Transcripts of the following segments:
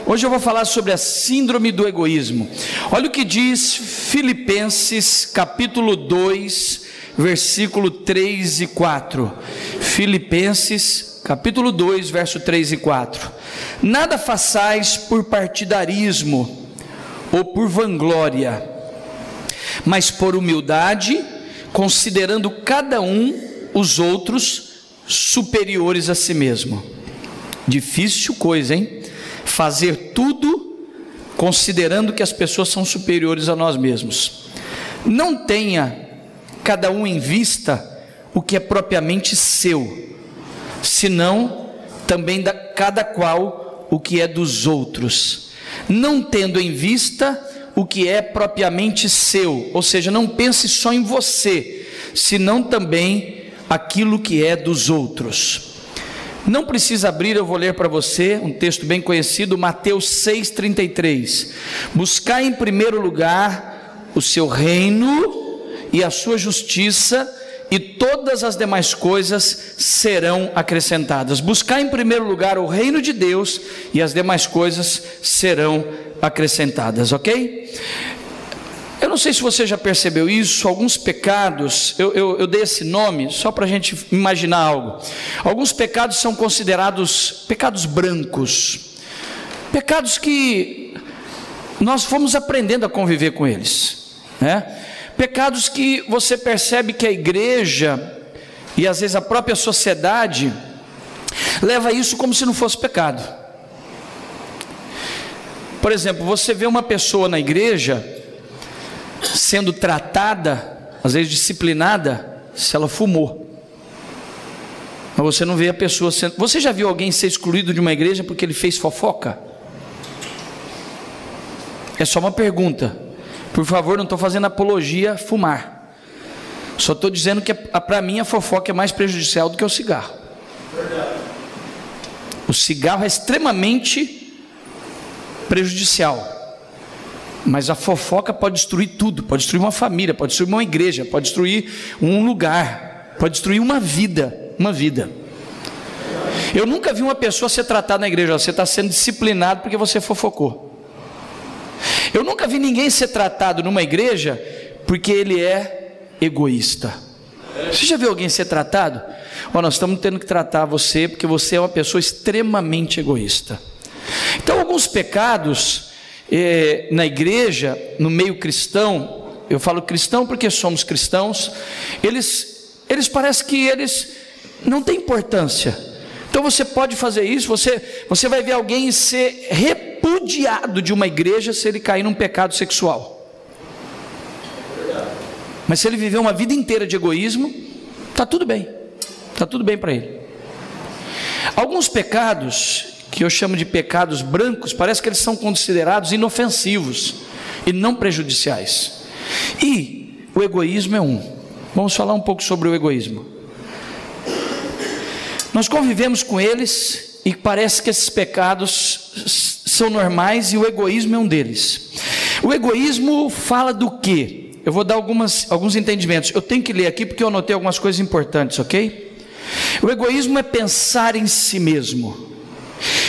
Hoje eu vou falar sobre a síndrome do egoísmo. Olha o que diz Filipenses capítulo 2, versículo 3 e 4. Filipenses capítulo 2, verso 3 e 4. Nada façais por partidarismo ou por vanglória, mas por humildade, considerando cada um os outros superiores a si mesmo. Difícil coisa, hein? Fazer tudo considerando que as pessoas são superiores a nós mesmos. Não tenha cada um em vista o que é propriamente seu, senão também da cada qual o que é dos outros. Não tendo em vista o que é propriamente seu, ou seja, não pense só em você, senão também aquilo que é dos outros. Não precisa abrir, eu vou ler para você um texto bem conhecido, Mateus 6,33. Buscai em primeiro lugar o seu reino e a sua justiça, e todas as demais coisas serão acrescentadas. Buscai em primeiro lugar o reino de Deus, e as demais coisas serão acrescentadas, ok? Eu não sei se você já percebeu isso, alguns pecados, eu dei esse nome só para a gente imaginar algo. Alguns pecados são considerados pecados brancos, pecados que nós fomos aprendendo a conviver com eles, né? Pecados que você percebe que a igreja e às vezes a própria sociedade leva isso como se não fosse pecado. Por exemplo, você vê uma pessoa na igreja sendo tratada, às vezes disciplinada, se ela fumou. Mas você não vê a pessoa sendo... Você já viu alguém ser excluído de uma igreja porque ele fez fofoca? É só uma pergunta. Por favor, não estou fazendo apologia a fumar. Só estou dizendo que para mim a fofoca é mais prejudicial do que o cigarro. O cigarro é extremamente prejudicial. Mas a fofoca pode destruir tudo, pode destruir uma família, pode destruir uma igreja, pode destruir um lugar, pode destruir uma vida, Eu nunca vi uma pessoa ser tratada na igreja, você está sendo disciplinado porque você fofocou. Eu nunca vi ninguém ser tratado numa igreja porque ele é egoísta. Você já viu alguém ser tratado? Nós estamos tendo que tratar você porque você é uma pessoa extremamente egoísta. Então alguns pecados... na igreja, no meio cristão, eu falo cristão porque somos cristãos, eles parecem que eles não têm importância. Então você pode fazer isso, você vai ver alguém ser repudiado de uma igreja se ele cair num pecado sexual. Mas se ele viver uma vida inteira de egoísmo, está tudo bem para ele. Alguns pecados que eu chamo de pecados brancos, parece que eles são considerados inofensivos e não prejudiciais. E o egoísmo é um. Vamos falar um pouco sobre o egoísmo. Nós convivemos com eles e parece que esses pecados são normais e o egoísmo é um deles. O egoísmo fala do quê? Eu vou dar alguns entendimentos. Eu tenho que ler aqui porque eu anotei algumas coisas importantes, ok? O egoísmo é pensar em si mesmo.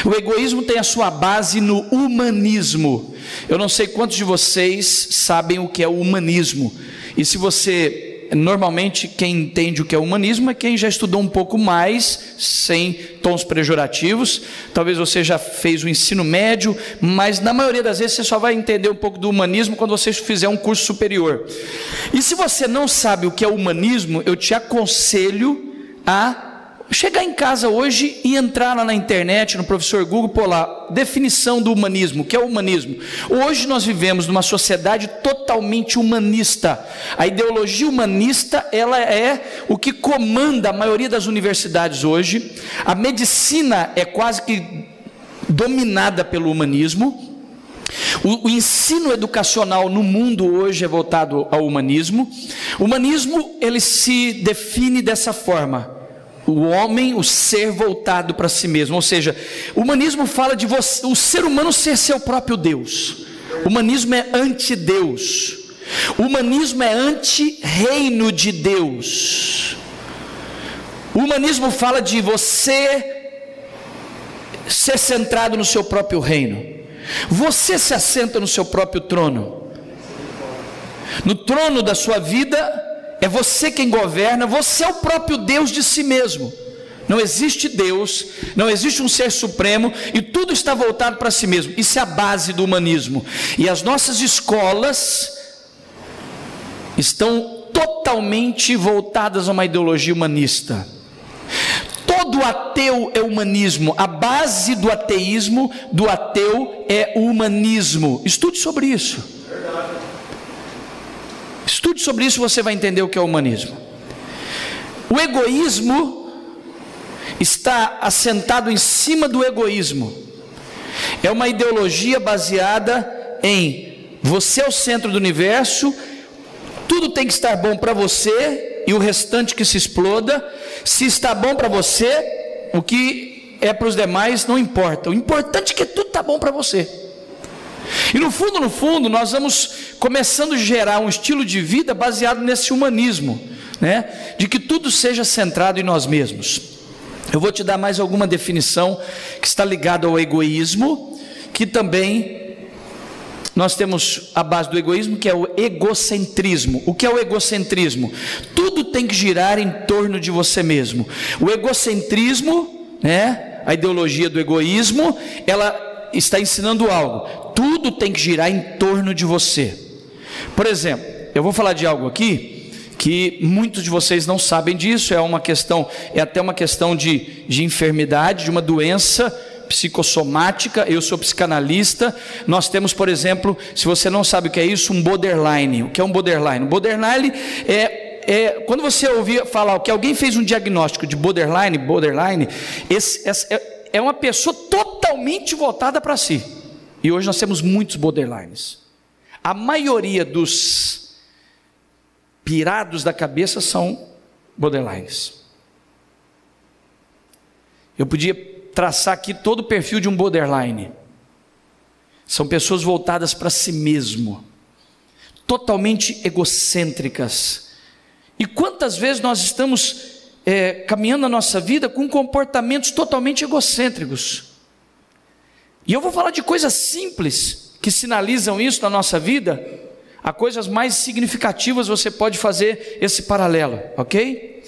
O egoísmo tem a sua base no humanismo. Eu não sei quantos de vocês sabem o que é o humanismo. E se você... Normalmente quem entende o que é humanismo é quem já estudou um pouco mais, sem tons pejorativos. Talvez você já fez o ensino médio, mas na maioria das vezes você só vai entender um pouco do humanismo quando você fizer um curso superior. E se você não sabe o que é humanismo, eu te aconselho a chegar em casa hoje e entrar lá na internet, no professor Google, pôr lá, definição do humanismo, o que é o humanismo? Hoje nós vivemos numa sociedade totalmente humanista. A ideologia humanista, ela é o que comanda a maioria das universidades hoje. A medicina é quase que dominada pelo humanismo. O ensino educacional no mundo hoje é voltado ao humanismo. O humanismo, ele se define dessa forma: o homem, o ser voltado para si mesmo. Ou seja, o humanismo fala de você, o ser humano ser seu próprio Deus. O humanismo é anti-Deus. O humanismo é anti-reino de Deus. O humanismo fala de você ser centrado no seu próprio reino. Você se assenta no seu próprio trono. No trono da sua vida, é você quem governa, você é o próprio Deus de si mesmo. Não existe Deus, não existe um ser supremo, e tudo está voltado para si mesmo. Isso é a base do humanismo. E as nossas escolas estão totalmente voltadas a uma ideologia humanista. Todo ateu é humanismo. A base do ateísmo, do ateu, é o humanismo. Estude sobre isso. Estude sobre isso, você vai entender o que é o humanismo. O egoísmo está assentado em cima do egoísmo. É uma ideologia baseada em você é o centro do universo, tudo tem que estar bom para você e o restante que se exploda. Se está bom para você, o que é para os demais não importa. O importante é que tudo está bom para você. E no fundo, nós vamos começando a gerar um estilo de vida baseado nesse humanismo, né? De que tudo seja centrado em nós mesmos. Eu vou te dar mais alguma definição que está ligada ao egoísmo, que também nós temos a base do egoísmo, que é o egocentrismo. O que é o egocentrismo? Tudo tem que girar em torno de você mesmo. O egocentrismo, né, a ideologia do egoísmo, ela está ensinando algo. Tudo tem que girar em torno de você. Por exemplo, eu vou falar de algo aqui que muitos de vocês não sabem disso, é até uma questão de enfermidade, de uma doença psicossomática. Eu sou psicanalista. Nós temos, por exemplo, se você não sabe o que é isso, um borderline. O que é um borderline? Um borderline quando você ouvir falar que alguém fez um diagnóstico de borderline, é uma pessoa totalmente voltada para si. E hoje nós temos muitos borderlines. A maioria dos pirados da cabeça são borderlines. Eu podia traçar aqui todo o perfil de um borderline. São pessoas voltadas para si mesmo, totalmente egocêntricas. E quantas vezes nós estamos caminhando a nossa vida com comportamentos totalmente egocêntricos? E eu vou falar de coisas simples que sinalizam isso na nossa vida. Há coisas mais significativas, você pode fazer esse paralelo, ok?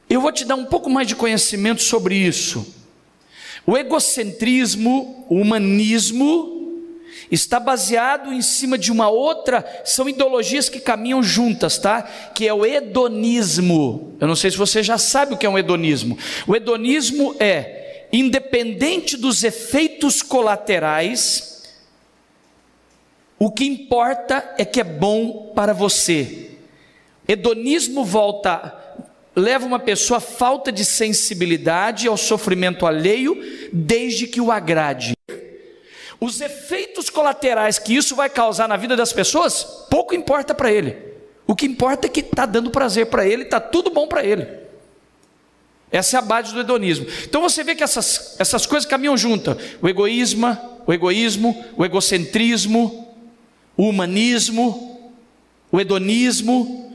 Eu vou te dar um pouco mais de conhecimento sobre isso. O egocentrismo, o humanismo, está baseado em cima de uma outra, são ideologias que caminham juntas, tá? Que é o hedonismo. Eu não sei se você já sabe o que é um hedonismo. O hedonismo é, independente dos efeitos colaterais, o que importa é que é bom para você. Hedonismo leva uma pessoa à falta de sensibilidade ao sofrimento alheio, desde que o agrade. Os efeitos colaterais que isso vai causar na vida das pessoas, pouco importa para ele. O que importa é que está dando prazer para ele, está tudo bom para ele. Essa é a base do hedonismo. Então você vê que essas coisas caminham juntas. O egoísmo, o egocentrismo, o humanismo, o hedonismo,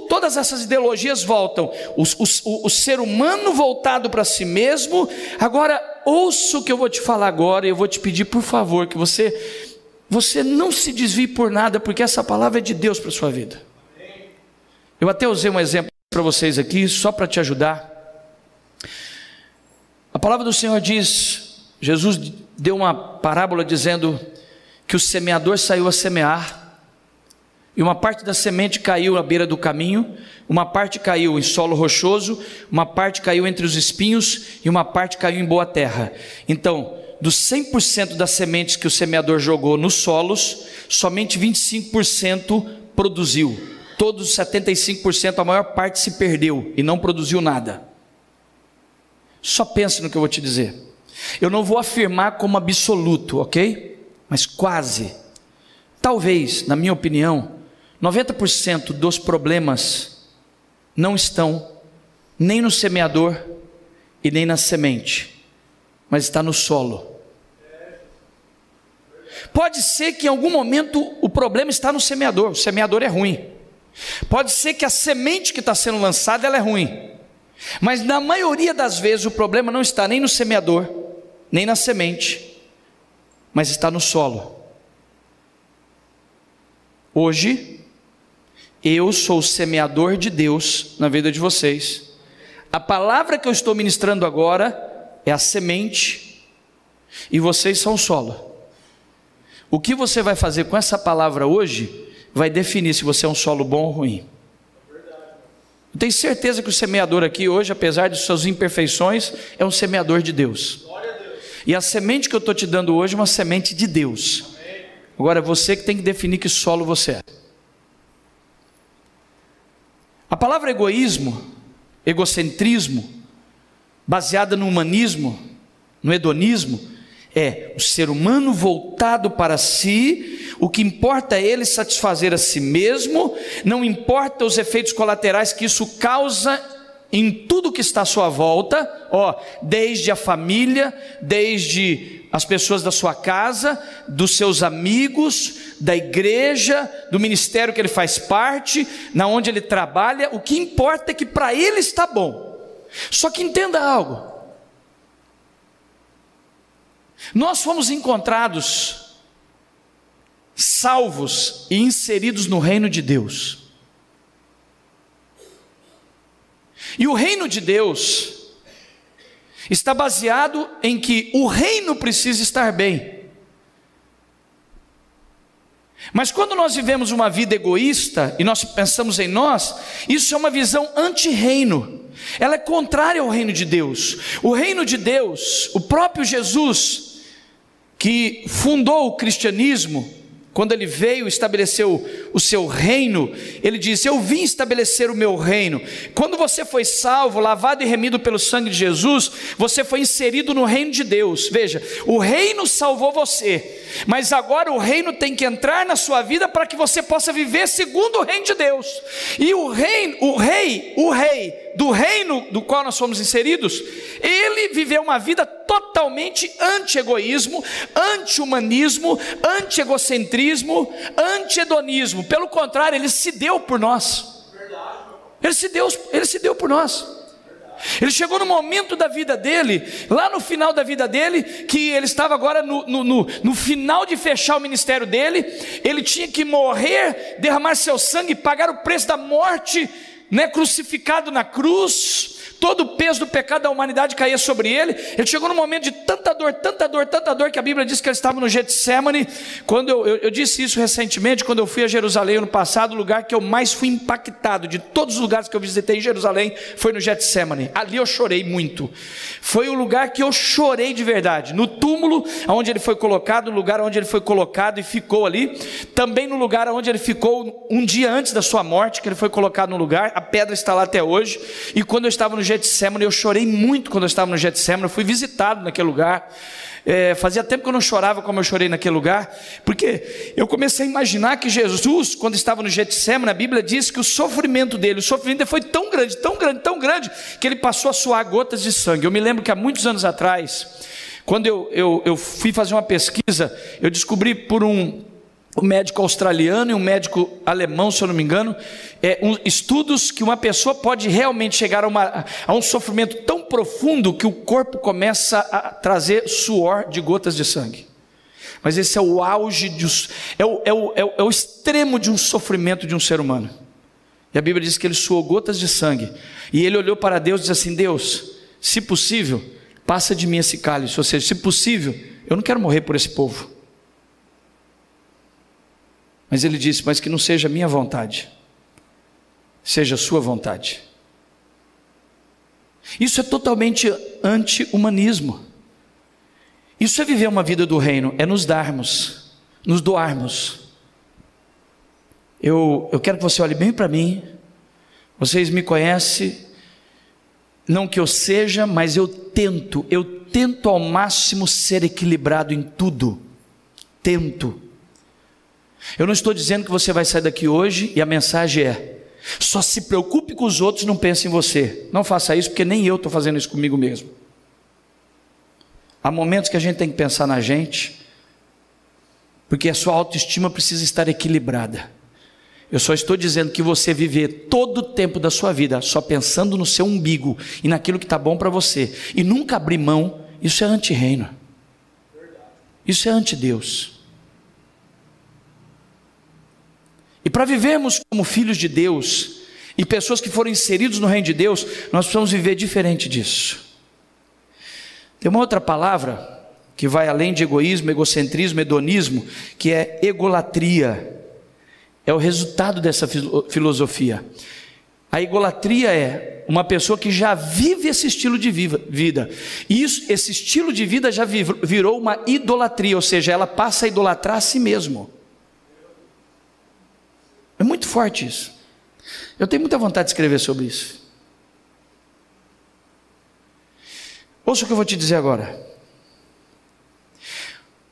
todas essas ideologias voltam, o ser humano voltado para si mesmo. Agora, ouça o que eu vou te falar agora, e eu vou te pedir, por favor, que você não se desvie por nada, porque essa palavra é de Deus para a sua vida. Eu até usei um exemplo para vocês aqui, só para te ajudar. A palavra do Senhor diz, Jesus deu uma parábola dizendo que o semeador saiu a semear, e uma parte da semente caiu à beira do caminho, uma parte caiu em solo rochoso, uma parte caiu entre os espinhos, e uma parte caiu em boa terra. Então, dos 100% das sementes que o semeador jogou nos solos, somente 25% produziu. Todos os 75%, a maior parte se perdeu e não produziu nada. Só pense no que eu vou te dizer. Eu não vou afirmar como absoluto, ok? Mas quase, talvez, na minha opinião, 90% dos problemas não estão nem no semeador e nem na semente, mas está no solo. Pode ser que em algum momento o problema está no semeador, o semeador é ruim. Pode ser que a semente que está sendo lançada ela é ruim, mas na maioria das vezes o problema não está nem no semeador nem na semente, mas está no solo. Hoje, eu sou o semeador de Deus na vida de vocês. A palavra que eu estou ministrando agora é a semente, e vocês são o solo. O que você vai fazer com essa palavra hoje vai definir se você é um solo bom ou ruim. Eu tenho certeza que o semeador aqui hoje, apesar de suas imperfeições, é um semeador de Deus. E a semente que eu estou te dando hoje é uma semente de Deus. Agora é você que tem que definir que solo você é. A palavra egoísmo, egocentrismo, baseada no humanismo, no hedonismo, é o ser humano voltado para si. O que importa é ele satisfazer a si mesmo, não importa os efeitos colaterais que isso causa em tudo que está à sua volta, desde a família, desde as pessoas da sua casa, dos seus amigos, da igreja, do ministério que ele faz parte, na onde ele trabalha. O que importa é que para ele está bom. Só que entenda algo: nós fomos encontrados salvos e inseridos no reino de Deus. E o reino de Deus está baseado em que o reino precisa estar bem. Mas quando nós vivemos uma vida egoísta e nós pensamos em nós, isso é uma visão anti-reino. Ela é contrária ao reino de Deus. O reino de Deus, o próprio Jesus, que fundou o cristianismo, quando ele veio estabelecer o seu reino, ele disse: eu vim estabelecer o meu reino. Quando você foi salvo, lavado e remido pelo sangue de Jesus, você foi inserido no reino de Deus. Veja, o reino salvou você, mas agora o reino tem que entrar na sua vida para que você possa viver segundo o reino de Deus. E o rei do reino do qual nós fomos inseridos, ele viveu uma vida totalmente anti-egoísmo, anti-humanismo, anti-egocentrismo, anti-hedonismo. Pelo contrário, ele se deu por nós. Ele se deu por nós. Ele chegou no momento da vida dele, lá no final da vida dele, que ele estava agora no final de fechar o ministério dele. Ele tinha que morrer, derramar seu sangue, pagar o preço da morte, crucificado na cruz. Todo o peso do pecado da humanidade caía sobre ele. Ele chegou num momento de tanta dor, que a Bíblia diz que ele estava no Getsemane. Quando eu disse isso recentemente, quando eu fui a Jerusalém ano passado, o lugar que eu mais fui impactado de todos os lugares que eu visitei em Jerusalém foi no Getsemane. Ali eu chorei muito. Foi o lugar que eu chorei de verdade. No túmulo onde ele foi colocado, no lugar onde ele foi colocado e ficou ali. Também no lugar onde ele ficou um dia antes da sua morte, que ele foi colocado no lugar. A pedra está lá até hoje. E quando eu estava no Getsemane, eu chorei muito quando eu estava no Getsemane. Eu fui visitado naquele lugar. Fazia tempo que eu não chorava como eu chorei naquele lugar, porque eu comecei a imaginar que Jesus, quando estava no Getsemane, a Bíblia diz que o sofrimento dele foi tão grande, que ele passou a suar gotas de sangue. Eu me lembro que há muitos anos atrás, quando eu fui fazer uma pesquisa, eu descobri por um médico australiano e um médico alemão, se eu não me engano, estudos que uma pessoa pode realmente chegar a um sofrimento tão profundo que o corpo começa a trazer suor de gotas de sangue. Mas esse é o auge, é o extremo de um sofrimento de um ser humano. E a Bíblia diz que ele suou gotas de sangue, e ele olhou para Deus e disse assim: Deus, se possível, passa de mim esse cálice. Ou seja, se possível, eu não quero morrer por esse povo. Mas ele disse: mas que não seja a minha vontade, seja a sua vontade. Isso é totalmente anti-humanismo. Isso é viver uma vida do reino, é nos darmos, nos doarmos. Eu quero que você olhe bem para mim. Vocês me conhecem, não que eu seja, mas eu tento ao máximo ser equilibrado em tudo. Eu não estou dizendo que você vai sair daqui hoje e a mensagem é: só se preocupe com os outros, não pense em você. Não faça isso, porque nem eu estou fazendo isso comigo mesmo. Há momentos que a gente tem que pensar na gente, porque a sua autoestima precisa estar equilibrada. Eu só estou dizendo que você viver todo o tempo da sua vida só pensando no seu umbigo e naquilo que está bom para você, e nunca abrir mão, isso é anti-reino. Isso é anti-Deus. E para vivermos como filhos de Deus, e pessoas que foram inseridos no reino de Deus, nós precisamos viver diferente disso. Tem uma outra palavra que vai além de egoísmo, egocentrismo, hedonismo, que é egolatria. É o resultado dessa filosofia. A egolatria é uma pessoa que já vive esse estilo de vida. E esse estilo de vida já virou uma idolatria, ou seja, ela passa a idolatrar a si mesmo. É muito forte isso. Eu tenho muita vontade de escrever sobre isso. Ouça o que eu vou te dizer agora.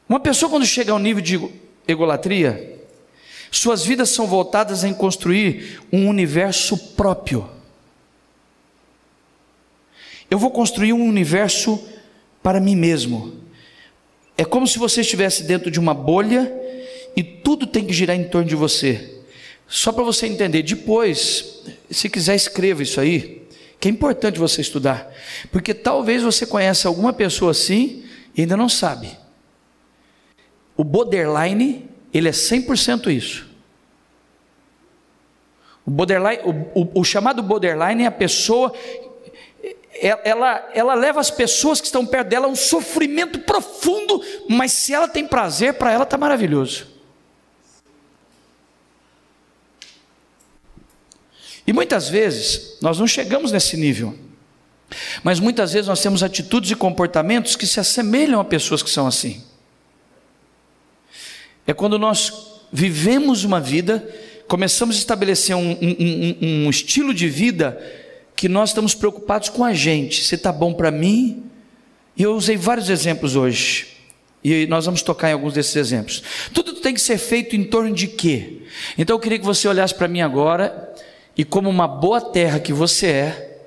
Uma pessoa, quando chega ao nível de egolatria, suas vidas são voltadas em construir um universo próprio. Eu vou construir um universo para mim mesmo. É como se você estivesse dentro de uma bolha e tudo tem que girar em torno de você. Só para você entender, depois, se quiser, escreva isso aí, que é importante você estudar, porque talvez você conheça alguma pessoa assim e ainda não sabe. O borderline, ele é 100% isso. O borderline, o chamado borderline é a pessoa, ela leva as pessoas que estão perto dela a um sofrimento profundo, mas se ela tem prazer, para ela está maravilhoso. E muitas vezes, nós não chegamos nesse nível, mas muitas vezes nós temos atitudes e comportamentos que se assemelham a pessoas que são assim. É quando nós vivemos uma vida, começamos a estabelecer um estilo de vida, que nós estamos preocupados com a gente, se está bom para mim. E eu usei vários exemplos hoje, e nós vamos tocar em alguns desses exemplos. Tudo tem que ser feito em torno de quê? Então eu queria que você olhasse para mim agora, e como uma boa terra que você é,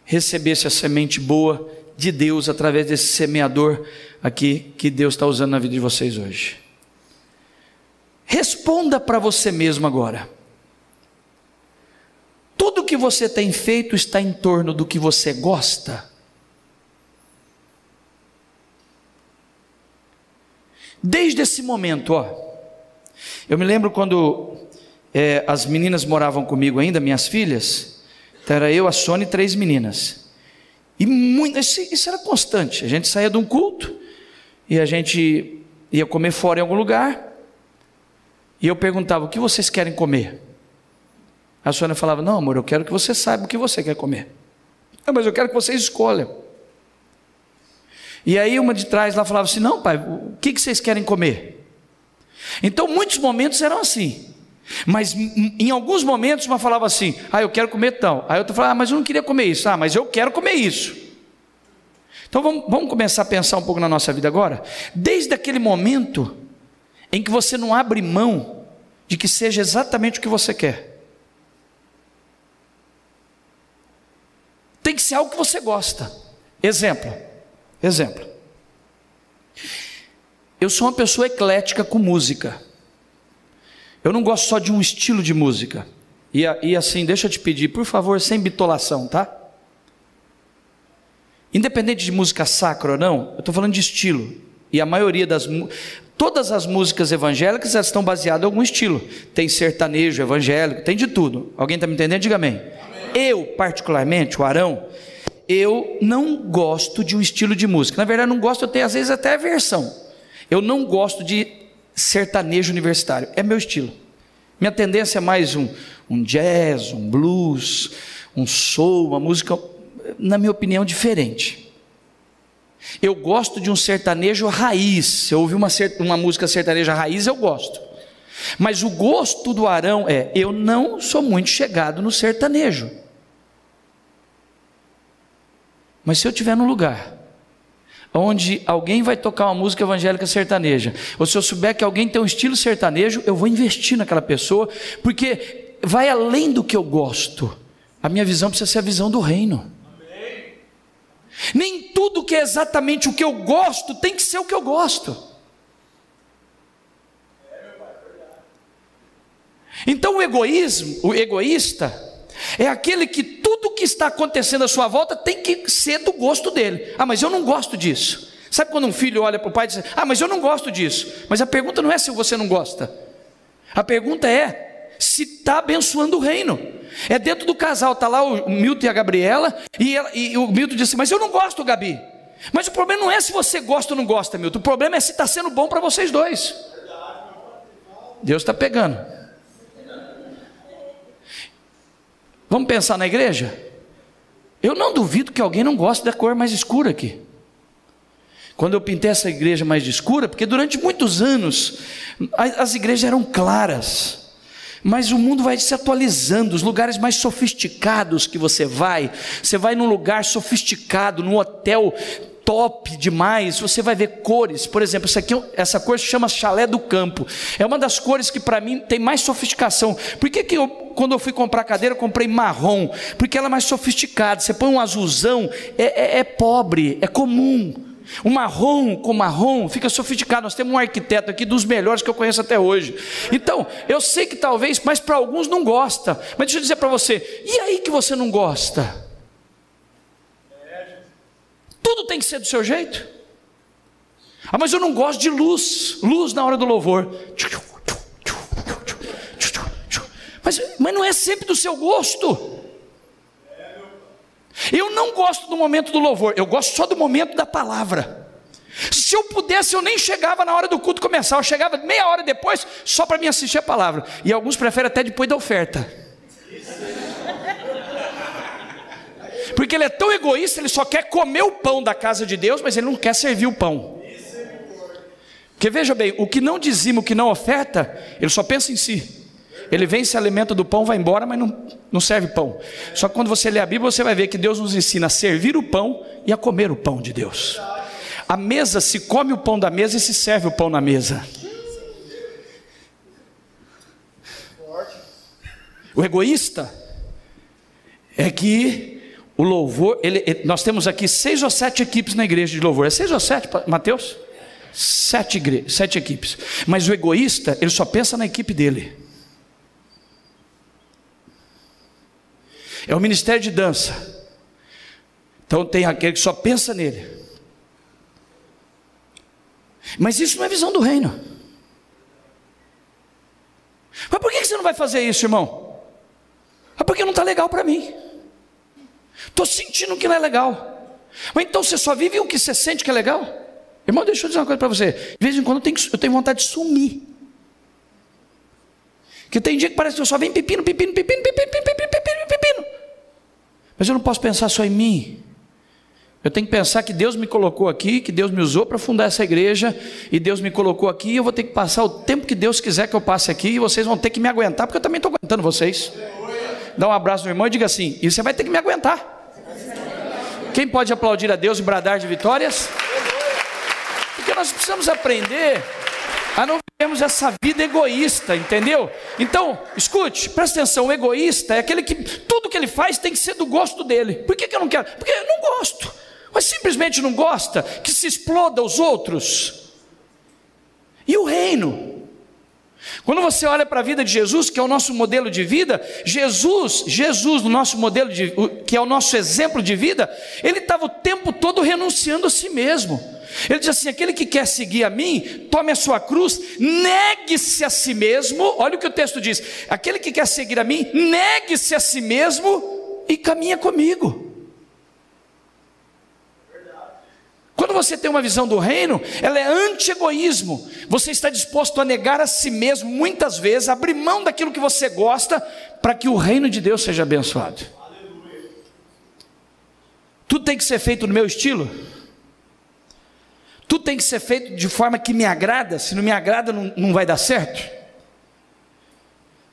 recebesse a semente boa de Deus, através desse semeador aqui, que Deus está usando na vida de vocês hoje. Responda para você mesmo agora. Tudo que você tem feito está em torno do que você gosta? Desde esse momento, eu me lembro quando as meninas moravam comigo ainda, minhas filhas. Então era eu, a Sônia e 3 meninas. E isso era constante. A gente saía de um culto e a gente ia comer fora em algum lugar. E eu perguntava: o que vocês querem comer? A Sônia falava: não, amor, eu quero que você saiba o que você quer comer. Mas eu quero que vocês escolham. E aí uma de trás lá falava assim: não, pai, o que vocês querem comer? Então muitos momentos eram assim. Mas em alguns momentos uma falava assim: eu quero comer tal. Aí outra falava: mas eu não queria comer isso. Mas eu quero comer isso. Então vamos começar a pensar um pouco na nossa vida agora. Desde aquele momento em que você não abre mão de que seja exatamente o que você quer. Tem que ser algo que você gosta. Exemplo. Eu sou uma pessoa eclética com música. Eu não gosto só de um estilo de música. E assim, deixa eu te pedir, por favor, sem bitolação, tá? Independente de música sacra ou não, eu estou falando de estilo. E a maioria todas as músicas evangélicas, elas estão baseadas em algum estilo. Tem sertanejo evangélico, tem de tudo. Alguém está me entendendo? Diga amém. Eu, particularmente, o Arão, eu não gosto de um estilo de música. Na verdade, não gosto, eu tenho às vezes até aversão. Eu não gosto de sertanejo universitário, é meu estilo. Minha tendência é mais um jazz, um blues, um soul, uma música, na minha opinião, diferente. Eu gosto de um sertanejo raiz. Se eu ouvir uma música sertaneja raiz, eu gosto. Mas o gosto do Arão eu não sou muito chegado no sertanejo. Mas se eu estiver num lugar onde alguém vai tocar uma música evangélica sertaneja, ou se eu souber que alguém tem um estilo sertanejo, eu vou investir naquela pessoa, porque vai além do que eu gosto. A minha visão precisa ser a visão do reino. Amém. Nem tudo que é exatamente o que eu gosto tem que ser o que eu gosto. Então o egoísta é aquele que tudo que está acontecendo à sua volta tem que ser do gosto dele. Mas eu não gosto disso. Sabe quando um filho olha para o pai e diz: ah, mas eu não gosto disso. Mas a pergunta não é se você não gosta. A pergunta é se está abençoando o reino. É dentro do casal, está lá o Milton e a Gabriela, e o Milton diz assim: mas eu não gosto, Gabi. Mas o problema não é se você gosta ou não gosta, Milton. O problema é se está sendo bom para vocês dois. Deus está pegando. Vamos pensar na igreja? Eu não duvido que alguém não goste da cor mais escura aqui. Quando eu pintei essa igreja mais escura, porque durante muitos anos as igrejas eram claras, mas o mundo vai se atualizando. Os lugares mais sofisticados que você vai num lugar sofisticado, num hotel top demais, você vai ver cores. Por exemplo, essa cor se chama Chalé do Campo. É uma das cores que para mim tem mais sofisticação. Por que quando eu fui comprar cadeira, eu comprei marrom? Porque ela é mais sofisticada. Você põe um azulzão, é pobre, é comum. O marrom com marrom fica sofisticado. Nós temos um arquiteto aqui dos melhores que eu conheço até hoje. Então, eu sei que talvez, mas para alguns não gosta. Mas deixa eu dizer para você, e aí que você não gosta? Tudo tem que ser do seu jeito? Ah, mas eu não gosto de luz na hora do louvor. Mas não é sempre do seu gosto. Eu não gosto do momento do louvor, eu gosto só do momento da palavra. Se eu pudesse, eu nem chegava na hora do culto começar, eu chegava meia hora depois, só para mim assistir a palavra. E alguns preferem até depois da oferta, porque ele é tão egoísta, ele só quer comer o pão da casa de Deus, mas ele não quer servir o pão. Porque veja bem, o que não dizima, o que não oferta, ele só pensa em si. Ele vem, se alimenta do pão, vai embora, mas não serve pão. Só que quando você lê a Bíblia, você vai ver que Deus nos ensina a servir o pão e a comer o pão de Deus. A mesa, se come o pão da mesa e se serve o pão na mesa. O egoísta é que o louvor, nós temos aqui 6 ou 7 equipes na igreja de louvor. É 6 ou 7, Mateus? 7 equipes. Mas o egoísta, ele só pensa na equipe dele. É o ministério de dança. Então tem aquele que só pensa nele. Mas isso não é visão do reino. Mas por que você não vai fazer isso, irmão? É porque não está legal para mim. Estou sentindo que não é legal. Mas então você só vive o que você sente que é legal? Irmão, deixa eu dizer uma coisa para você. De vez em quando eu tenho vontade de sumir. Porque tem dia que parece que eu só venho pepino. Mas eu não posso pensar só em mim. Eu tenho que pensar que Deus me colocou aqui, que Deus me usou para fundar essa igreja, e Deus me colocou aqui, e eu vou ter que passar o tempo que Deus quiser que eu passe aqui, e vocês vão ter que me aguentar, porque eu também estou aguentando vocês. Dá um abraço no irmão e diga assim: e você vai ter que me aguentar. Quem pode aplaudir a Deus e bradar de vitórias? Porque nós precisamos aprender a não vivermos essa vida egoísta, entendeu? Então, escute, presta atenção, o egoísta é aquele que tudo que ele faz tem que ser do gosto dele. Por que eu não quero? Porque eu não gosto. Mas simplesmente não gosta que se exploda os outros. E o reino? Quando você olha para a vida de Jesus, que é o nosso modelo de vida, Jesus, no nosso modelo que é o nosso exemplo de vida, ele estava o tempo todo renunciando a si mesmo. Ele diz assim: aquele que quer seguir a mim, tome a sua cruz, negue-se a si mesmo. Olha o que o texto diz: aquele que quer seguir a mim, negue-se a si mesmo e caminha comigo. Quando você tem uma visão do reino, ela é anti-egoísmo. Você está disposto a negar a si mesmo muitas vezes, abrir mão daquilo que você gosta, para que o reino de Deus seja abençoado. Tudo tem que ser feito no meu estilo. Tudo tem que ser feito de forma que me agrada. Se não me agrada, não vai dar certo.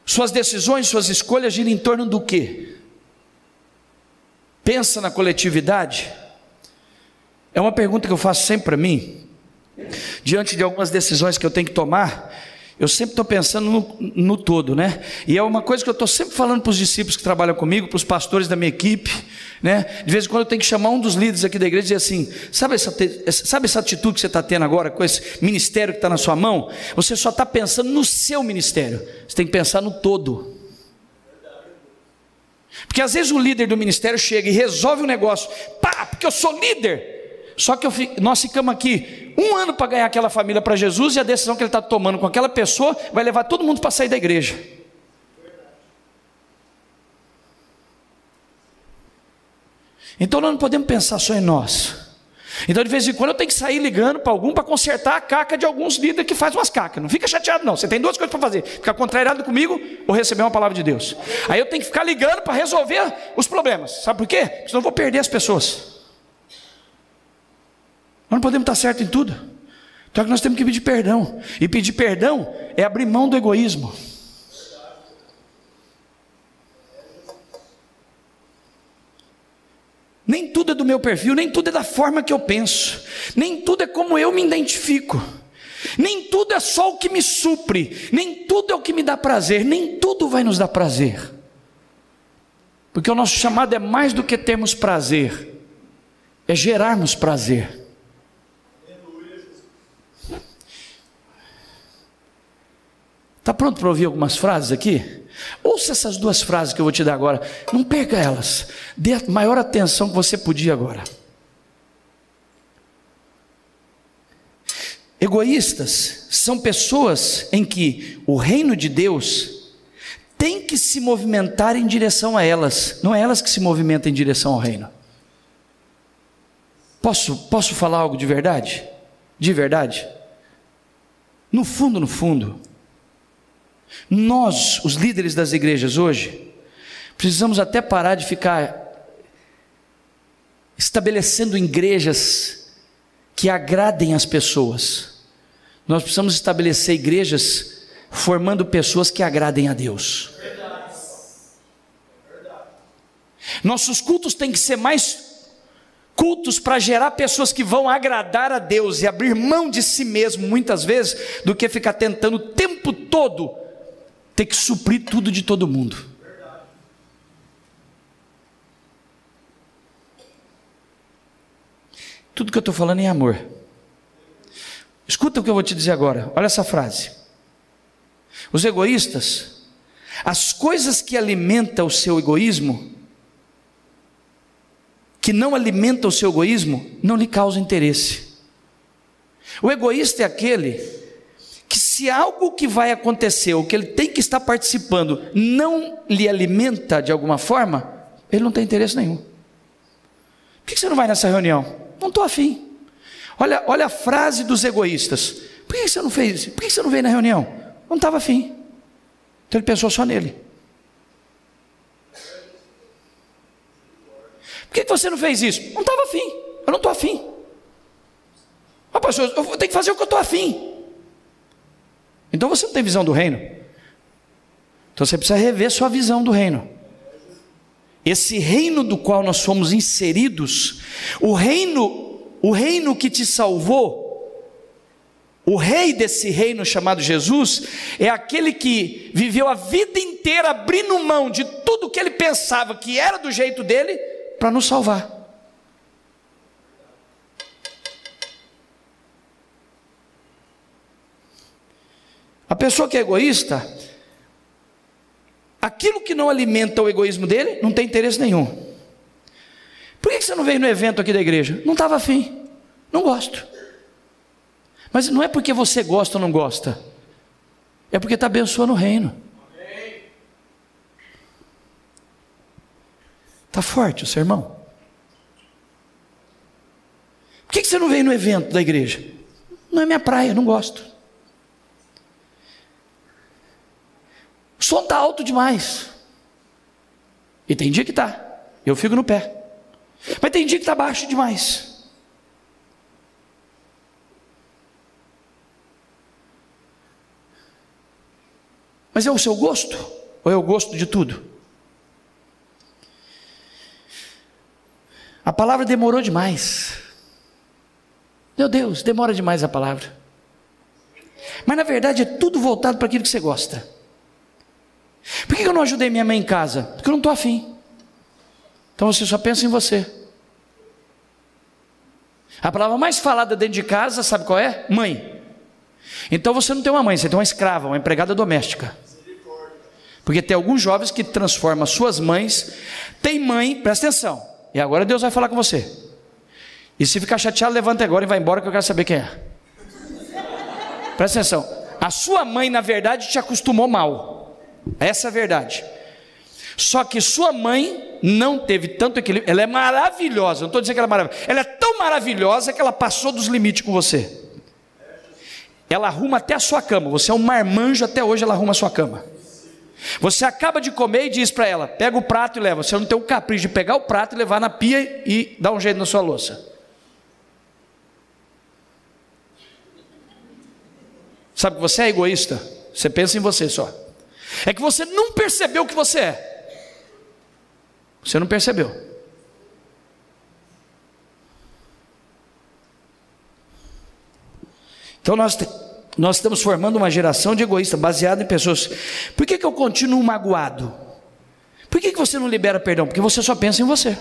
Suas decisões, suas escolhas giram em torno do quê? Pensa na coletividade? É uma pergunta que eu faço sempre para mim. Diante de algumas decisões que eu tenho que tomar, eu sempre estou pensando no todo, né? E é uma coisa que eu estou sempre falando para os discípulos que trabalham comigo, para os pastores da minha equipe, né? De vez em quando eu tenho que chamar um dos líderes aqui da igreja e dizer assim: sabe essa atitude que você está tendo agora com esse ministério que está na sua mão? Você só está pensando no seu ministério, você tem que pensar no todo. Porque às vezes o líder do ministério chega e resolve um negócio, pá, porque eu sou líder. Só que nós ficamos aqui 1 ano para ganhar aquela família para Jesus, e a decisão que ele está tomando com aquela pessoa vai levar todo mundo para sair da igreja. Então nós não podemos pensar só em nós. Então de vez em quando eu tenho que sair ligando para algum para consertar a caca de alguns líderes que faz umas cacas. Não fica chateado não, você tem 2 coisas para fazer: ficar contrariado comigo ou receber uma palavra de Deus. Aí eu tenho que ficar ligando para resolver os problemas. Sabe por quê? Porque senão eu vou perder as pessoas. Nós não podemos estar certo em tudo. Então nós temos que pedir perdão. E pedir perdão é abrir mão do egoísmo. Nem tudo é do meu perfil, nem tudo é da forma que eu penso, nem tudo é como eu me identifico, nem tudo é só o que me supre, nem tudo é o que me dá prazer, nem tudo vai nos dar prazer, porque o nosso chamado é mais do que termos prazer, é gerarmos prazer. Está pronto para ouvir algumas frases aqui? Ouça essas 2 frases que eu vou te dar agora, não perca elas, dê a maior atenção que você podia agora. Egoístas são pessoas em que o reino de Deus tem que se movimentar em direção a elas, não é elas que se movimentam em direção ao reino. Posso falar algo de verdade? De verdade? No fundo, nós, os líderes das igrejas hoje, precisamos até parar de ficar estabelecendo igrejas que agradem as pessoas. Nós precisamos estabelecer igrejas formando pessoas que agradem a Deus. Nossos cultos têm que ser mais cultos para gerar pessoas que vão agradar a Deus e abrir mão de si mesmo muitas vezes, do que ficar tentando o tempo todo ter que suprir tudo de todo mundo. Tudo que eu estou falando é amor. Escuta o que eu vou te dizer agora, olha essa frase: os egoístas, as coisas que alimentam o seu egoísmo, que não alimentam o seu egoísmo, não lhe causam interesse. O egoísta é aquele que, se algo que vai acontecer, ou que ele tem que estar participando, não lhe alimenta de alguma forma, ele não tem interesse nenhum. Por que você não vai nessa reunião? Não estou afim. Olha a frase dos egoístas: por que você não fez? Por que você não veio na reunião? Não estava afim. Então ele pensou só nele. Por que você não fez isso? Não estava afim. Eu não estou afim. Ah, pastor, eu tenho que fazer o que eu estou afim. Então você não tem visão do reino. Então você precisa rever sua visão do reino. Esse reino do qual nós fomos inseridos, o reino que te salvou, o rei desse reino chamado Jesus, é aquele que viveu a vida inteira abrindo mão de tudo que ele pensava que era do jeito dele, para nos salvar. A pessoa que é egoísta, aquilo que não alimenta o egoísmo dele, não tem interesse nenhum. Por que você não veio no evento aqui da igreja? Não estava afim, não gosto. Mas não é porque você gosta ou não gosta, é porque está abençoando o reino. Está forte o sermão? Por que você não veio no evento da igreja? Não é minha praia, não gosto. O som está alto demais. E tem dia que está, eu fico no pé. Mas tem dia que está baixo demais. Mas é o seu gosto? Ou é o gosto de tudo? A palavra demorou demais. Meu Deus, demora demais a palavra. Mas na verdade é tudo voltado para aquilo que você gosta. Por que eu não ajudei minha mãe em casa? Porque eu não estou afim. Então você só pensa em você. A palavra mais falada dentro de casa, sabe qual é? Mãe. Então você não tem uma mãe, você tem uma escrava, uma empregada doméstica. Porque tem alguns jovens que transformam suas mães. Tem mãe, presta atenção, e agora Deus vai falar com você. E se ficar chateado, levanta agora e vai embora que eu quero saber quem é. Presta atenção. A sua mãe, na verdade, te acostumou mal. Essa é a verdade. Só que sua mãe não teve tanto equilíbrio. Ela é maravilhosa, não estou dizendo que ela é maravilhosa. Ela é tão maravilhosa que ela passou dos limites com você. Ela arruma até a sua cama. Você é um marmanjo, até hoje ela arruma a sua cama. Você acaba de comer e diz para ela: pega o prato e leva. Você não tem o capricho de pegar o prato e levar na pia e dar um jeito na sua louça. Sabe que você é egoísta? Você pensa em você só. É que você não percebeu o que você é. Você não percebeu. Então nós estamos formando uma geração de egoístas, baseada em pessoas. Por que eu continuo magoado? Por que você não libera perdão? Porque você só pensa em você.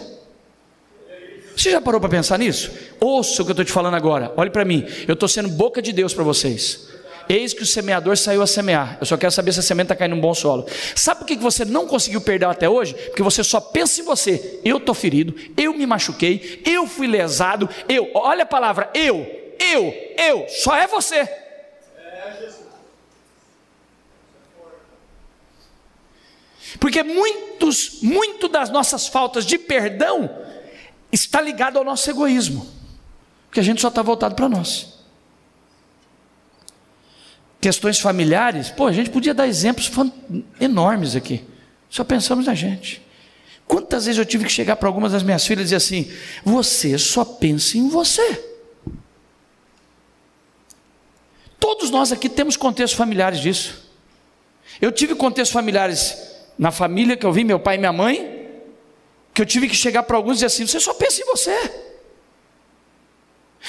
Você já parou para pensar nisso? Ouça o que eu estou te falando agora. Olhe para mim. Eu estou sendo boca de Deus para vocês. Eis que o semeador saiu a semear. Eu só quero saber se a semente está caindo num bom solo. Sabe por que você não conseguiu perdão até hoje? Porque você só pensa em você. Eu estou ferido, eu me machuquei, eu fui lesado, olha a palavra, só é você. Porque muito das nossas faltas de perdão está ligado ao nosso egoísmo. Porque a gente só está voltado para nós. Questões familiares, a gente podia dar exemplos enormes aqui. Só pensamos na gente. Quantas vezes eu tive que chegar para algumas das minhas filhas e dizer assim: você só pensa em você. Todos nós aqui temos contextos familiares disso. Eu tive contextos familiares na família que eu vi, meu pai e minha mãe, que eu tive que chegar para alguns e dizer assim: você só pensa em você.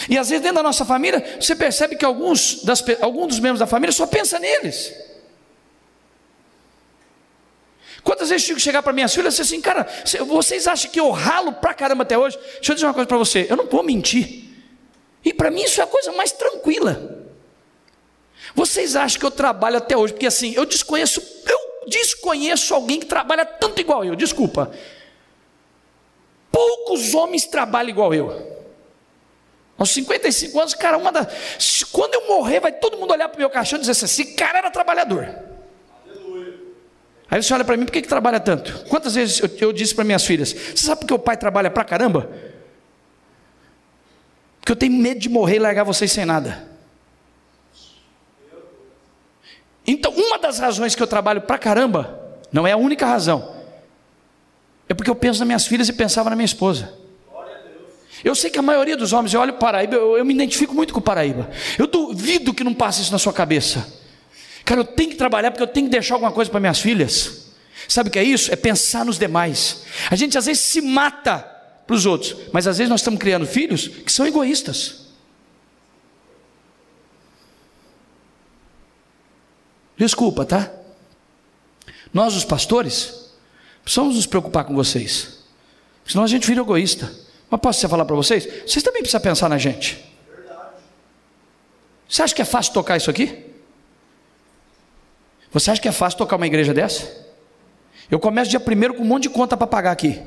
E às vezes dentro da nossa família, você percebe que alguns dos membros da família só pensam neles. Quantas vezes eu tive que chegar para minhas filhas e dizer assim: cara, vocês acham que eu ralo pra caramba até hoje? Deixa eu dizer uma coisa para você, eu não vou mentir. E para mim isso é a coisa mais tranquila. Vocês acham que eu trabalho até hoje, porque assim, eu desconheço alguém que trabalha tanto igual eu, desculpa. Poucos homens trabalham igual eu. Aos 55 anos, cara, quando eu morrer, vai todo mundo olhar para o meu caixão e dizer assim: esse cara era trabalhador. Aleluia. Aí você olha para mim: por que trabalha tanto? Quantas vezes eu disse para minhas filhas: você sabe por que o pai trabalha pra caramba? Porque eu tenho medo de morrer e largar vocês sem nada. Então, uma das razões que eu trabalho pra caramba, não é a única razão, é porque eu penso nas minhas filhas e pensava na minha esposa. Eu sei que a maioria dos homens, eu olho para Paraíba, eu me identifico muito com Paraíba. Eu duvido que não passe isso na sua cabeça. Cara, eu tenho que trabalhar porque eu tenho que deixar alguma coisa para minhas filhas. Sabe o que é isso? É pensar nos demais. A gente às vezes se mata para os outros, mas às vezes nós estamos criando filhos que são egoístas. Desculpa, tá? Nós, os pastores, precisamos nos preocupar com vocês, senão a gente vira egoísta. Mas posso falar para vocês? Vocês também precisam pensar na gente. Você acha que é fácil tocar isso aqui? Você acha que é fácil tocar uma igreja dessa? Eu começo dia 1º com um monte de conta para pagar aqui.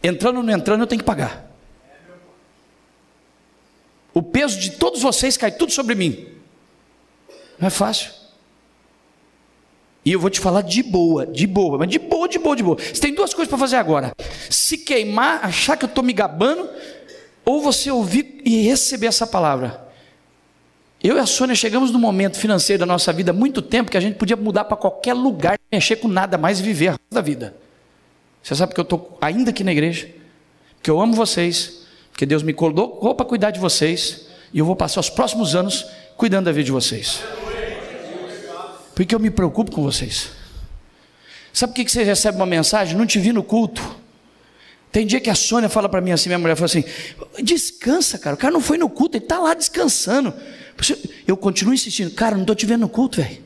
Entrando ou não entrando, eu tenho que pagar. O peso de todos vocês cai tudo sobre mim. Não é fácil. E eu vou te falar de boa, mas de boa. Você tem duas coisas para fazer agora: se queimar, achar que eu estou me gabando, ou você ouvir e receber essa palavra. Eu e a Sônia chegamos num momento financeiro da nossa vida há muito tempo que a gente podia mudar para qualquer lugar, mexer com nada mais e viver a resto da vida. Você sabe que eu estou ainda aqui na igreja, que eu amo vocês, que Deus me colocou para cuidar de vocês, e eu vou passar os próximos anos cuidando da vida de vocês. Porque eu me preocupo com vocês. Sabe por que você recebe uma mensagem? Não te vi no culto. Tem dia que a Sônia fala para mim assim, minha mulher fala assim: descansa, cara, o cara não foi no culto, ele está lá descansando. Eu continuo insistindo: cara, não estou te vendo no culto, velho.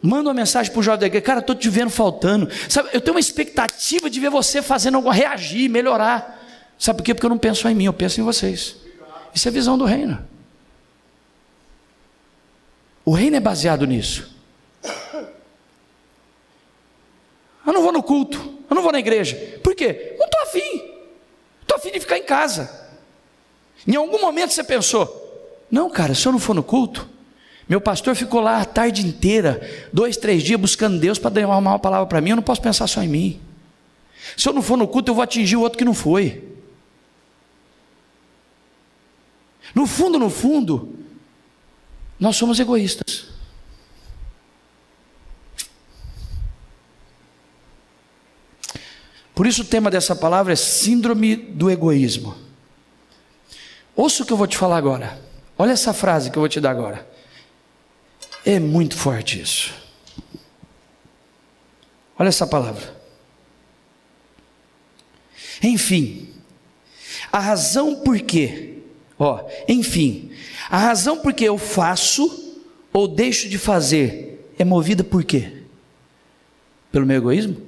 Manda uma mensagem para o jovem da igreja: cara, estou te vendo faltando. Sabe, eu tenho uma expectativa de ver você fazendo algo, reagir, melhorar. Sabe por quê? Porque eu não penso só em mim, eu penso em vocês. Isso é visão do reino. O reino é baseado nisso. Eu não vou no culto, eu não vou na igreja. Por quê? Não estou afim. Estou afim de ficar em casa. Em algum momento você pensou: não, cara, se eu não for no culto, meu pastor ficou lá a tarde inteira, 2, 3 dias buscando Deus para dar uma palavra para mim, eu não posso pensar só em mim. Se eu não for no culto, eu vou atingir o outro que não foi. No fundo, nós somos egoístas. Por isso o tema dessa palavra é síndrome do egoísmo. Ouça o que eu vou te falar agora. Olha essa frase que eu vou te dar agora. É muito forte isso. Olha essa palavra. Enfim, a razão por quê? A razão por que eu faço ou deixo de fazer é movida por quê? Pelo meu egoísmo?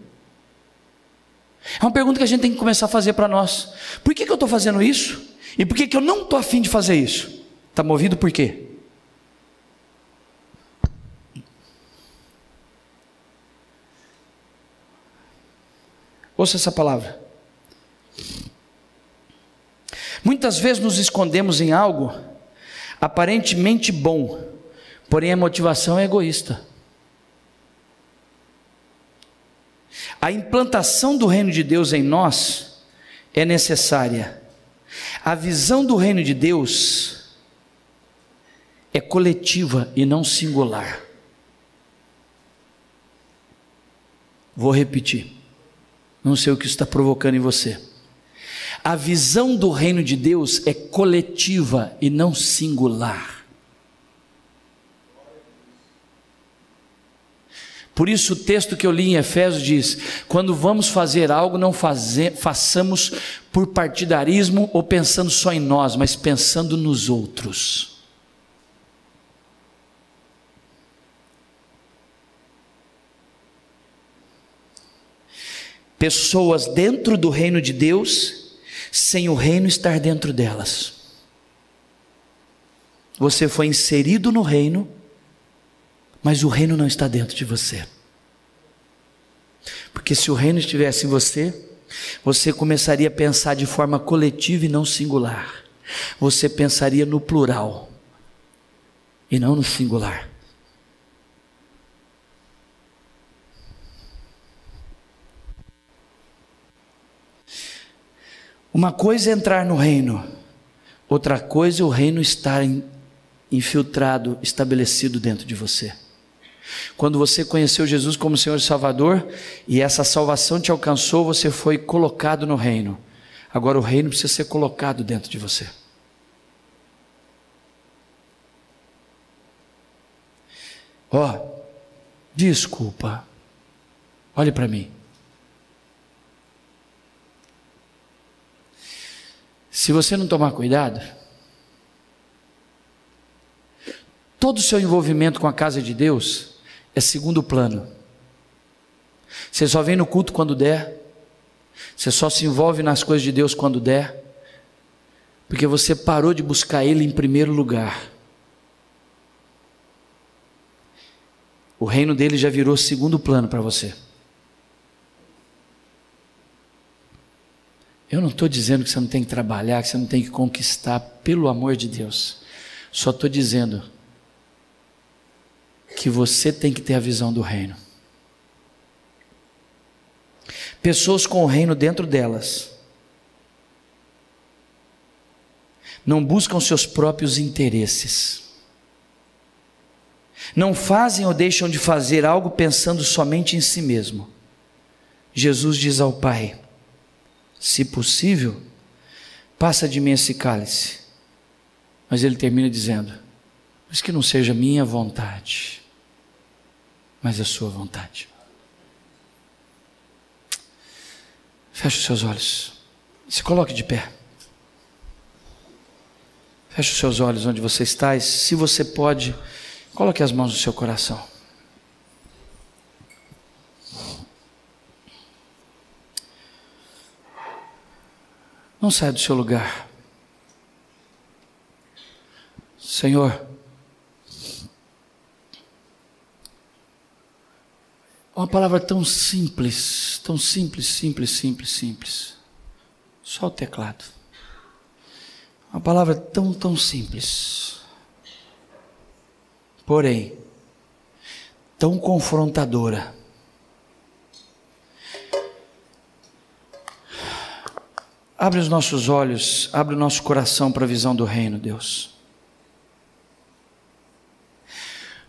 É uma pergunta que a gente tem que começar a fazer para nós. Por que eu estou fazendo isso? E por que eu não estou afim de fazer isso? Está movido por quê? Ouça essa palavra. Muitas vezes nos escondemos em algo aparentemente bom, porém a motivação é egoísta. A implantação do reino de Deus em nós é necessária. A visão do reino de Deus é coletiva e não singular. Vou repetir. Não sei o que isso está provocando em você. A visão do reino de Deus é coletiva e não singular. Por isso o texto que eu li em Efésios diz: quando vamos fazer algo, não façamos por partidarismo ou pensando só em nós, mas pensando nos outros. Pessoas dentro do reino de Deus, sem o reino estar dentro delas. Você foi inserido no reino, mas o reino não está dentro de você. Porque se o reino estivesse em você, você começaria a pensar de forma coletiva e não singular. Você pensaria no plural e não no singular. Uma coisa é entrar no reino, outra coisa é o reino estar infiltrado, estabelecido dentro de você. Quando você conheceu Jesus como Senhor e Salvador, e essa salvação te alcançou, você foi colocado no reino. Agora o reino precisa ser colocado dentro de você. Desculpa, olhe para mim. Se você não tomar cuidado, todo o seu envolvimento com a casa de Deus é segundo plano. Você só vem no culto quando der, você só se envolve nas coisas de Deus quando der, porque você parou de buscar Ele em primeiro lugar. O reino dele já virou segundo plano para você. Eu não estou dizendo que você não tem que trabalhar, que você não tem que conquistar, pelo amor de Deus. Só estou dizendo que você tem que ter a visão do reino. Pessoas com o reino dentro delas não buscam seus próprios interesses. Não fazem ou deixam de fazer algo pensando somente em si mesmo. Jesus diz ao Pai: se possível, passa de mim esse cálice. Mas ele termina dizendo: mas que não seja minha vontade, mas a sua vontade. Feche os seus olhos, se coloque de pé. Feche os seus olhos onde você está, e se você pode, coloque as mãos no seu coração. Não saia do seu lugar. Senhor, uma palavra tão simples, simples. Só o teclado. Uma palavra tão simples, porém tão confrontadora. Abre os nossos olhos, abre o nosso coração para a visão do reino, Deus.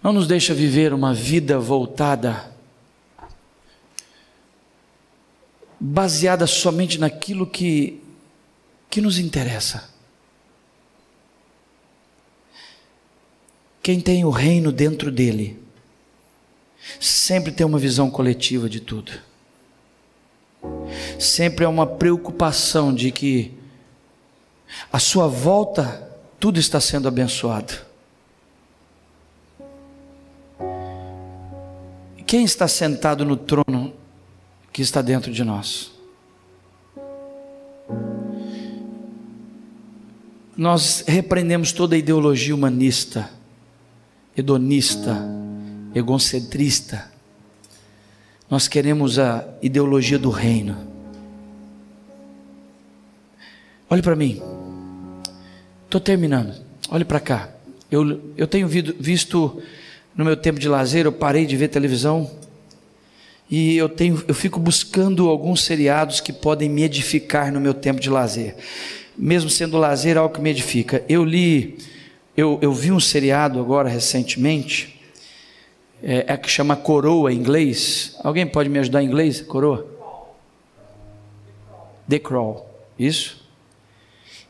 Não nos deixa viver uma vida voltada, baseada somente naquilo que nos interessa. Quem tem o reino dentro dele, sempre tem uma visão coletiva de tudo. Sempre é uma preocupação de que à sua volta tudo está sendo abençoado. Quem está sentado no trono que está dentro de nós? Nós repreendemos toda a ideologia humanista, hedonista, egocentrista. Nós queremos a ideologia do reino. Olhe para mim, estou terminando, olhe para cá. Eu tenho visto no meu tempo de lazer, eu parei de ver televisão e eu fico buscando alguns seriados que podem me edificar no meu tempo de lazer, mesmo sendo lazer algo que me edifica. Eu vi um seriado agora recentemente, que chama Coroa em inglês. Alguém pode me ajudar em inglês? Coroa? The Crown, isso?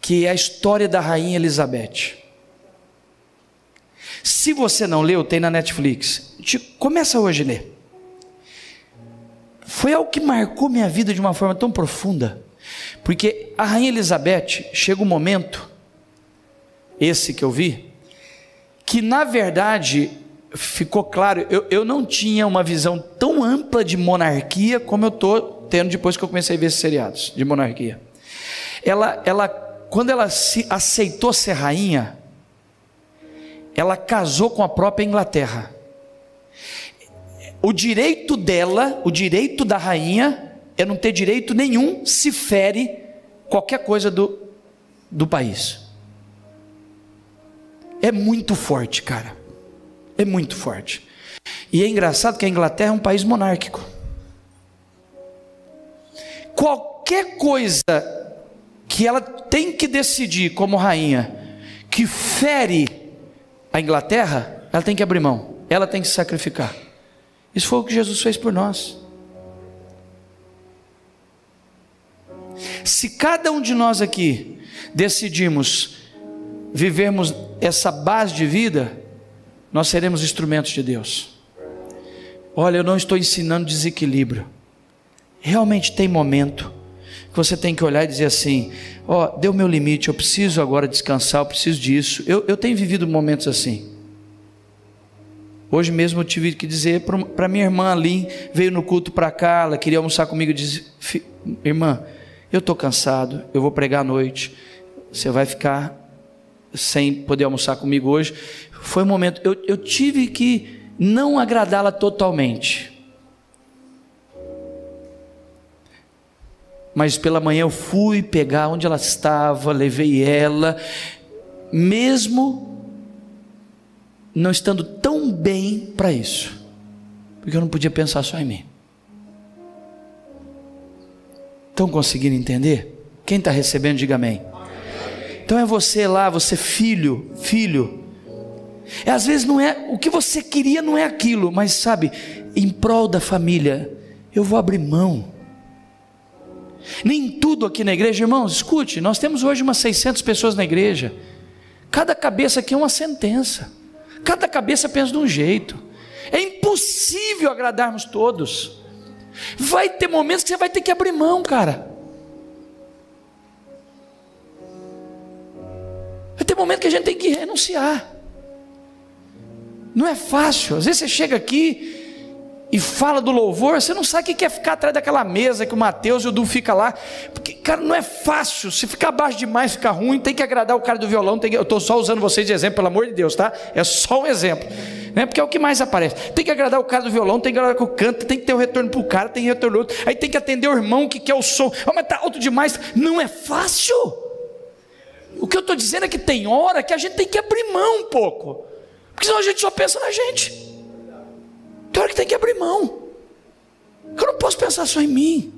Que é a história da rainha Elizabeth. Se você não leu, tem na Netflix. Começa hoje a ler. Foi algo que marcou minha vida de uma forma tão profunda, porque a rainha Elizabeth, chega um momento, esse que eu vi, que na verdade ficou claro, eu não tinha uma visão tão ampla de monarquia como eu estou tendo depois que eu comecei a ver esses seriados de monarquia. Quando ela se aceitou ser rainha, ela casou com a própria Inglaterra. O direito dela, o direito da rainha, é não ter direito nenhum se fere qualquer coisa do país. É muito forte, cara. É muito forte. E é engraçado que a Inglaterra é um país monárquico. Qualquer coisa que ela tem que decidir como rainha, que fere a Inglaterra, ela tem que abrir mão, ela tem que se sacrificar. Isso foi o que Jesus fez por nós. Se cada um de nós aqui decidirmos vivermos essa base de vida, nós seremos instrumentos de Deus. Olha, eu não estou ensinando desequilíbrio. Realmente tem momento que você tem que olhar e dizer assim: deu meu limite, eu preciso agora descansar, eu preciso disso. Eu tenho vivido momentos assim. Hoje mesmo eu tive que dizer para minha irmã ali, veio no culto para cá, ela queria almoçar comigo, eu disse: irmã, eu estou cansado, eu vou pregar à noite, você vai ficar sem poder almoçar comigo hoje. Foi um momento, eu tive que não agradá-la totalmente, mas pela manhã eu fui pegar onde ela estava, levei ela, mesmo não estando tão bem para isso, porque eu não podia pensar só em mim. Estão conseguindo entender? Quem está recebendo, diga amém. Então é você lá, você filho, às vezes não é, o que você queria não é aquilo, mas sabe, em prol da família, eu vou abrir mão. Nem tudo aqui na igreja, irmãos, escute, nós temos hoje umas 600 pessoas na igreja, cada cabeça aqui é uma sentença, cada cabeça pensa de um jeito, é impossível agradarmos todos, vai ter momentos que você vai ter que abrir mão, cara, vai ter momentos que a gente tem que renunciar, não é fácil. Às vezes você chega aqui e fala do louvor, você não sabe o que é ficar atrás daquela mesa que o Mateus e o Du ficam lá, porque, cara, não é fácil. Se ficar abaixo demais, fica ruim, tem que agradar o cara do violão, eu estou só usando vocês de exemplo, pelo amor de Deus, tá? É só um exemplo, né? Porque é o que mais aparece. Tem que agradar o cara do violão, tem que agradar o canto, tem que ter o retorno para o cara, tem retorno outro, aí tem que atender o irmão que quer o som, mas está alto demais, não é fácil. O que eu estou dizendo é que tem hora que a gente tem que abrir mão um pouco, porque senão a gente só pensa na gente. Tem hora que tem que abrir mão, que eu não posso pensar só em mim.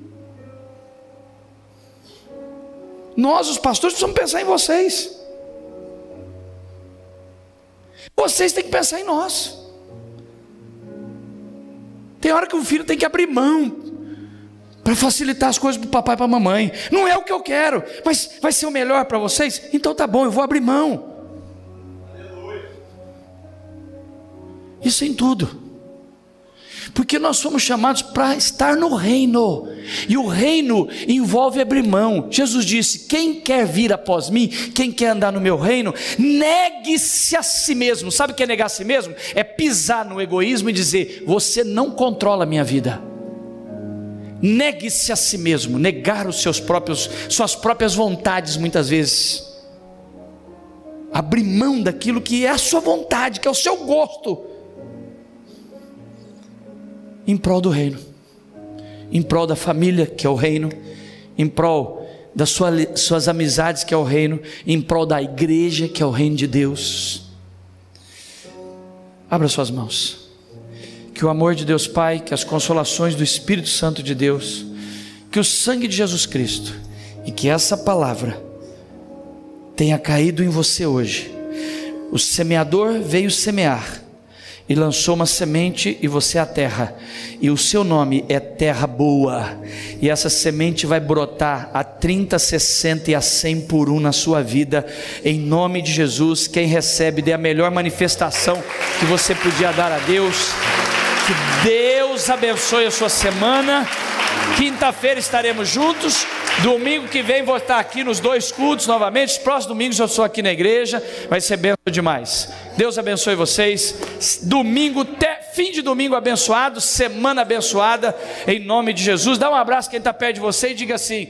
Nós, os pastores, precisamos pensar em vocês. Vocês têm que pensar em nós. Tem hora que o filho tem que abrir mão para facilitar as coisas para o papai e para a mamãe. Não é o que eu quero, mas vai ser o melhor para vocês? Então tá bom, eu vou abrir mão. Isso em tudo. Porque nós somos chamados para estar no reino, e o reino envolve abrir mão. Jesus disse: quem quer vir após mim, quem quer andar no meu reino, negue-se a si mesmo. Sabe o que é negar a si mesmo? É pisar no egoísmo e dizer: você não controla a minha vida. Negue-se a si mesmo, negar os suas próprias vontades, muitas vezes. Abrir mão daquilo que é a sua vontade, que é o seu gosto, em prol do reino, em prol da família, que é o reino, em prol das suas amizades, que é o reino, em prol da igreja, que é o reino de Deus. Abra suas mãos. Que o amor de Deus Pai, que as consolações do Espírito Santo de Deus, que o sangue de Jesus Cristo, e que essa palavra tenha caído em você hoje. O semeador veio semear e lançou uma semente, e você é a terra, e o seu nome é terra boa, e essa semente vai brotar a 30, 60 e a 100 por um na sua vida, em nome de Jesus. Quem recebe, dê a melhor manifestação que você podia dar a Deus. Que Deus abençoe a sua semana. Quinta-feira estaremos juntos. Domingo que vem vou estar aqui nos 2 cultos novamente. Os próximos domingos eu sou aqui na igreja. Vai ser bênção demais. Deus abençoe vocês. Domingo, fim de domingo abençoado, semana abençoada, em nome de Jesus. Dá um abraço quem está perto de você e diga assim: